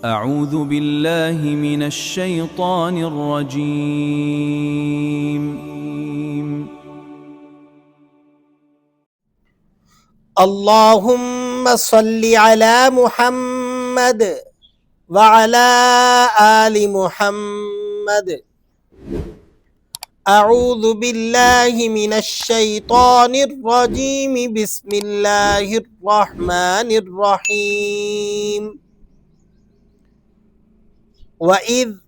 أعوذ بالله من الشيطان الرجيم. اللهم صل على محمد وعلى آل محمد. أعوذ بالله من الشيطان الرجيم. بسم الله الرحمن الرحيم. وإذ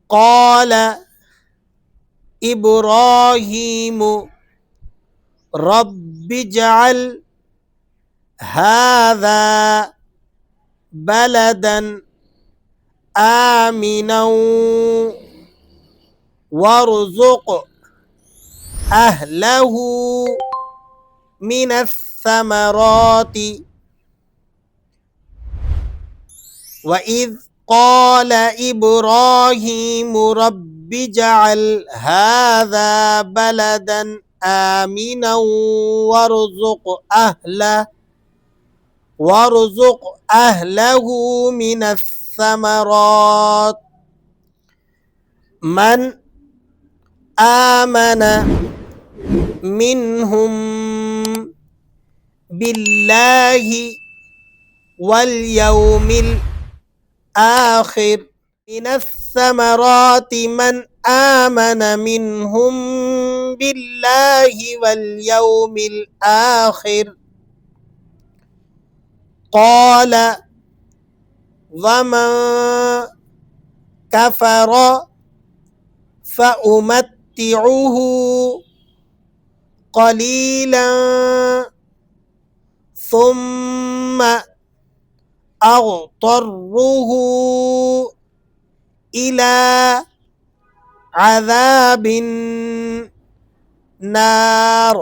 قال إبراهيم رب اجعل هذا بلدا آمنا وارزق أهله من الثمرات. وإذ قال إبراهيم رب اجعل هذا بلدا آمنا وارزق أهله من الثمرات من آمن منهم بالله واليوم الآخر. من الثمرات من آمن منهم بالله واليوم الآخر. قال ومن كفر فأمتعه قليلا ثم أضطره إلى عذاب النار.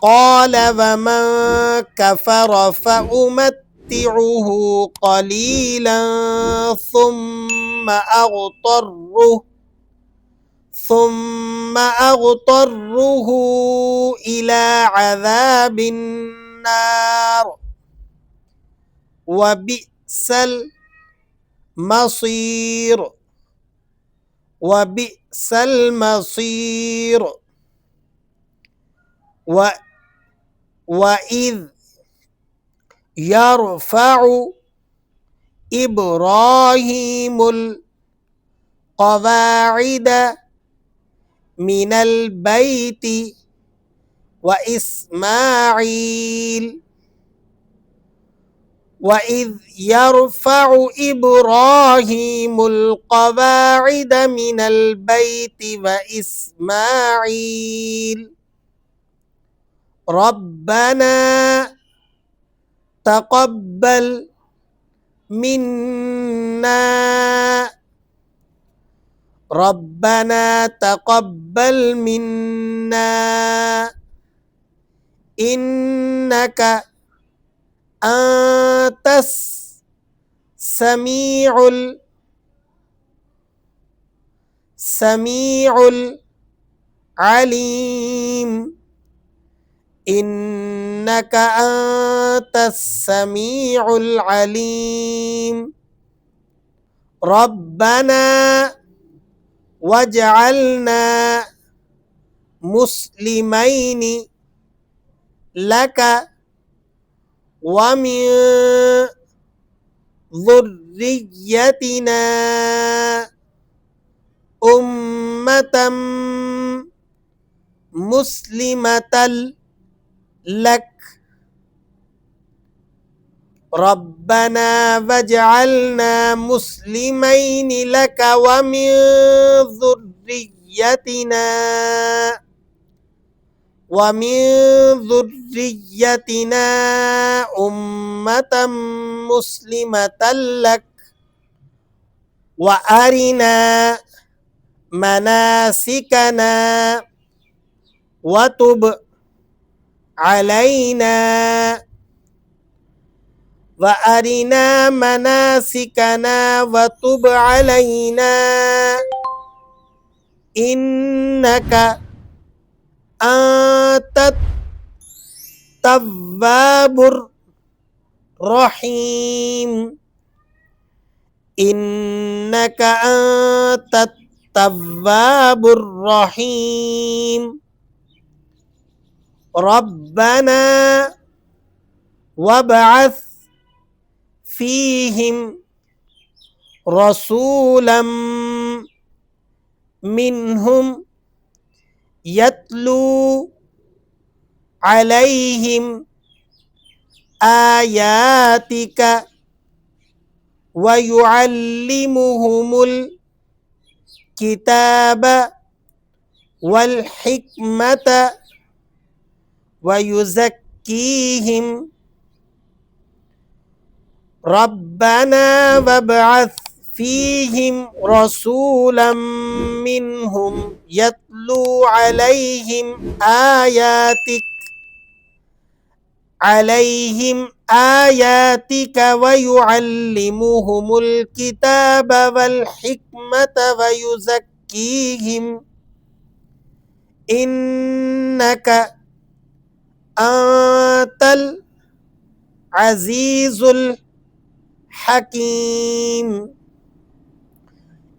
قال ومن كفر فأمتعه قليلا ثم أضطره إلى عذاب النار وبئس المصير. وبئس المصير. وإذ يرفع إبراهيم القواعد من البيت وإسماعيل. وإذ يرفع إبراهيم القواعد من البيت وإسماعيل ربنا تقبل منا ربنا تقبل منا إنك أنت السميع العليم. إنك أنت السميع العليم. ربنا واجعلنا مسلمين لك ومن ذريتنا أمة مسلمة لك. ربنا واجعلنا مسلمين لك ومن ذريتنا أمة مسلمة لك وأرنا مناسكنا وتب علينا. وأرنا مناسكنا وتب علينا إنك أنت التواب رحيم إنك أنت التواب الرحيم ربنا وابعث فيهم رسولا منهم يتلو عليهم آياتك ويعلمهم الكتاب والحكمة ويزكيهم ربنا وابعث فيهم رسولا منهم يتلو عليهم آياتك ويعلمهم الكتاب والحكمة ويزكيهم إنك أنت العزيز الحكيم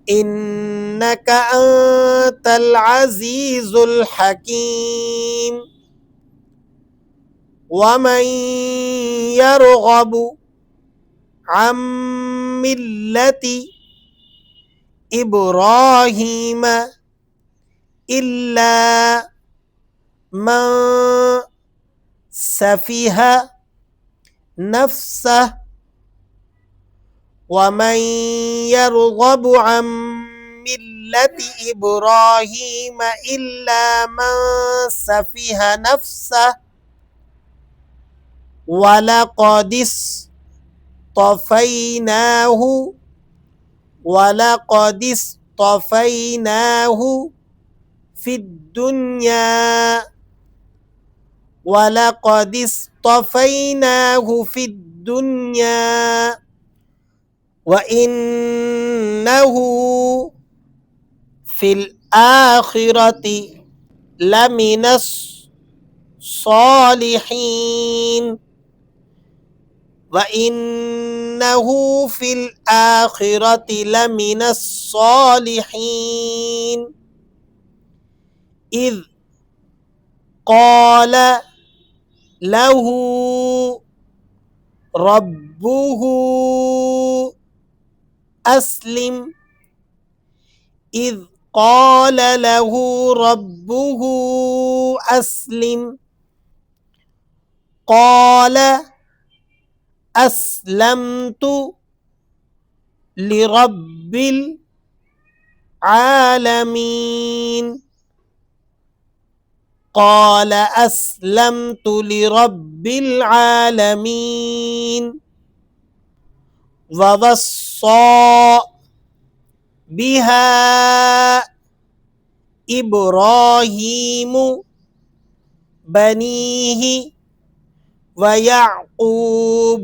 إنك أنت العزيز الحكيم ومن يرغب عن ملة إبراهيم إلا من سفه نفسه ومن يرغب عن ملة إبراهيم إلا من سفه نفسه ولقد اصطفيناه في الدنيا وإنه في الآخرة لمن الصالحين وإنه في الآخرة لمن الصالحين إذ قال له ربه أسلم قال أسلمت لرب العالمين ووصى بها إبراهيم بنيه ويعقوب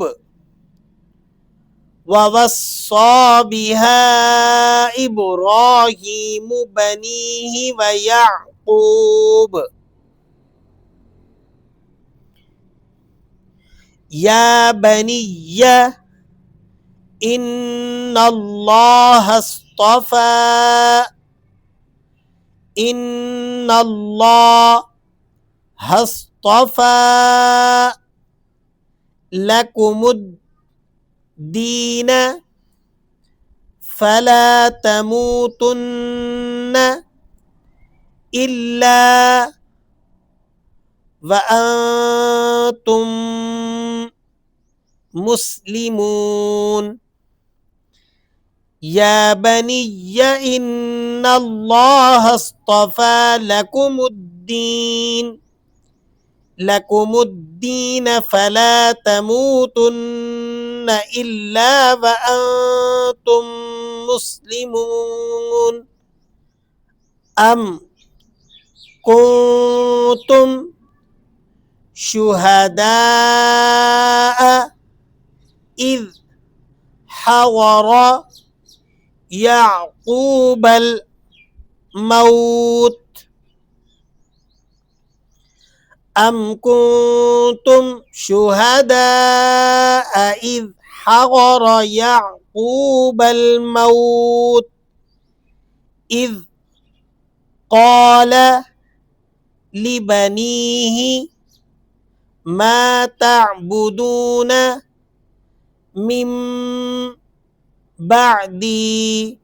يا بني إن الله اصطفى لكم الدين فلا تموتن إلا وأنتم مسلمون يا بني إن الله اصطفى لكم الدين فلا تموتن إلا وأنتم مسلمون أم كنتم شهداء إذ حضر يعقوب الموت أم كنتم شهداء إذ حضر يعقوب الموت إذ قال لبنيه ما تعبدون من بعدي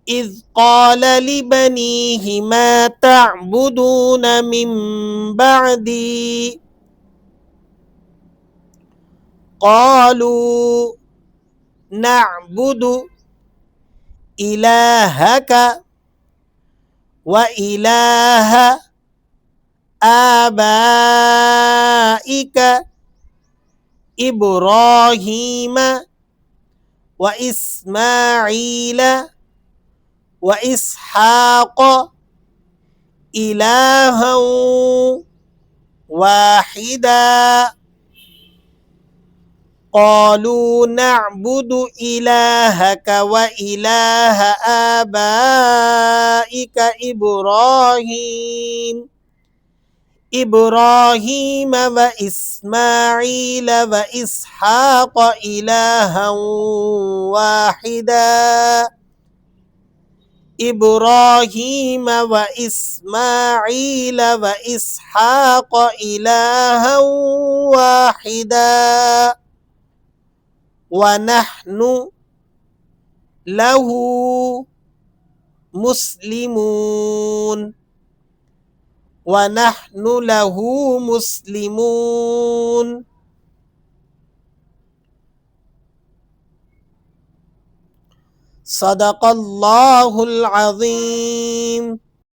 إذ قال لبنيه ما تعبدون من بعدي قالوا نعبد إلهك وإله آبائك إبراهيم وإسماعيل وإسحاق إلها واحدا قالوا نعبد إلهك وإله آبائك إبراهيم وإسماعيل وإسحاق إلها واحدا إبراهيم وإسماعيل وإسحاق إلها واحدا ونحن له مسلمون ونحن له مسلمون صدق الله العظيم.